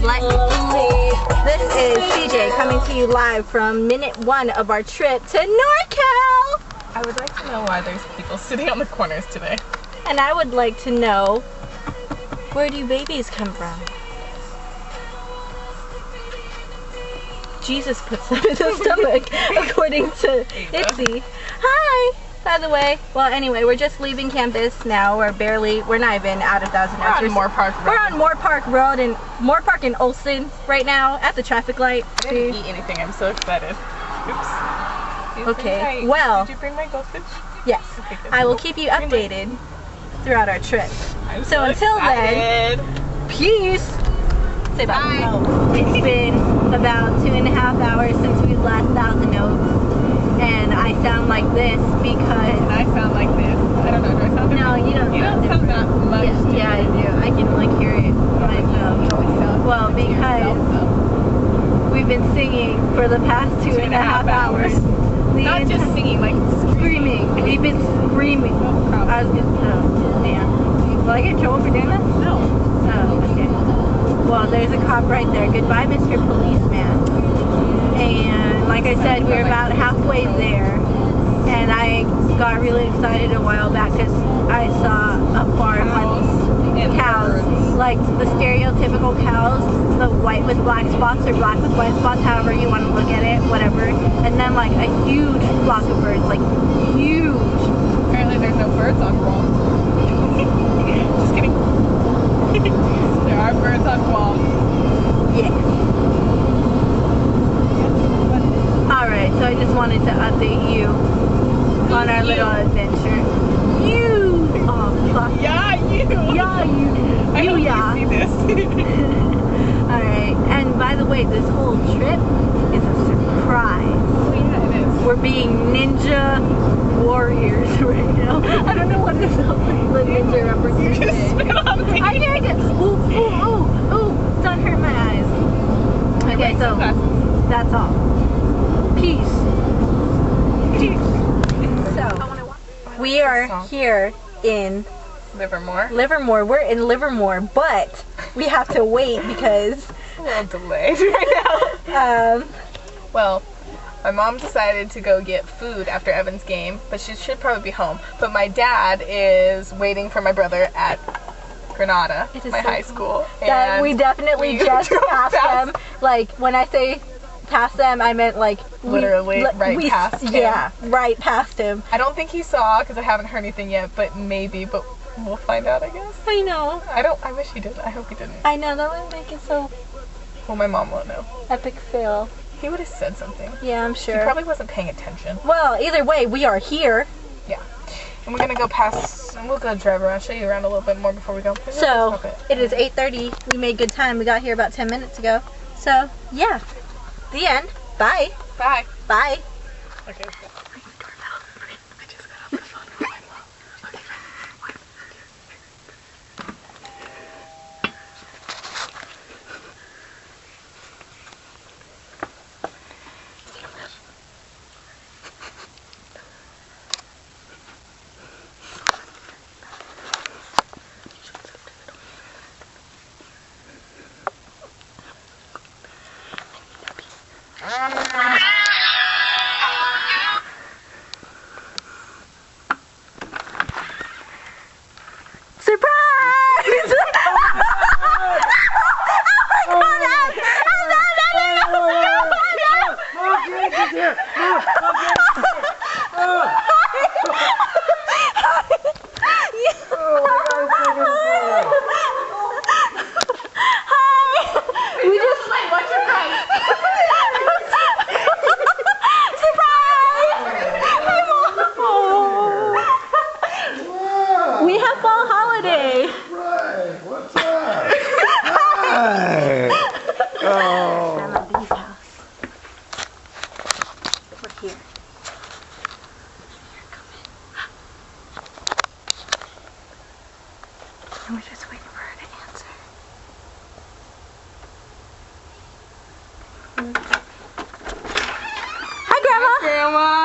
Like, this is CJ coming to you live from minute 1 of our trip to NorCal. I would like to know why there's people sitting on the corners today. And I would like to know, where do babies come from? Jesus puts them in the stomach, according to Itzy. Hi! By the way, well, anyway, we're just leaving campus now. We're not even out of Thousand Oaks. We're on Moore Park Road. We're on Moore Park Road and Moore Park and Olsen right now at the traffic light. I didn't eat anything. I'm so excited. Oops. Okay, well. Did you bring my goldfish? Yes. Okay, I will keep you updated throughout our trip. I'm So until excited. then, peace. Say bye. It's been about 2.5 hours since we left Thousand Oaks. And I sound like this because I sound like this. I don't know. Do I sound different? no, you don't. You don't sound that much. Yeah, I do. I can like hear it myself. Well, because we've been singing for the past 2.5 hours. Not just singing, like Screaming. We've been screaming. I was just damn. Will I get trouble for doing that? No. Oh, okay. Well, there's a cop right there. Goodbye, Mr. Policeman. And like I said, we're about halfway there, and I got really excited a while back because I saw a farm with cows, like the stereotypical cows, the white with black spots or black with white spots, however you want to look at it, whatever. And then like a huge flock of birds, like huge. Apparently there's no birds on Guam. Just kidding. There are birds on Guam. Yeah. Alright, so I just wanted to update you on our little adventure. You! Oh, fuck. Yeah, you! Yeah, you! I hope yeah. you see this. Alright, and by the way, this whole trip is a surprise. Oh yeah, it is. We're being ninja warriors right now. I don't know what this the ninja represents. You just spit on me. I did it! Ooh, ooh, ooh, ooh! Don't hurt my eyes. Okay, so that's all. Peace. So, we are here in Livermore. We're in Livermore, but we have to wait because A little delayed right now. Well, my mom decided to go get food after Evan's game, but she should probably be home. But my dad is waiting for my brother at Granada, my high school. That and we definitely just passed them. Like, when I say past them, I meant like literally past him. Yeah, right past him. I don't think he saw because I haven't heard anything yet, but maybe. But we'll find out, I guess. I know. I wish he did. I hope he didn't. I know, that would make it so Well, my mom won't know. epic fail. He would have said something. Yeah, I'm He sure. probably wasn't paying attention. Well, either way, we are here. Yeah. And we're gonna go past, and we'll go drive around, show you around a little bit more before we go. So, it is 8:30. We made good time. We got here about 10 minutes ago. So, yeah. The end. Bye. Bye. Bye. Okay. And we're just waiting for her to answer. Hi, Grandma! Hi, Grandma!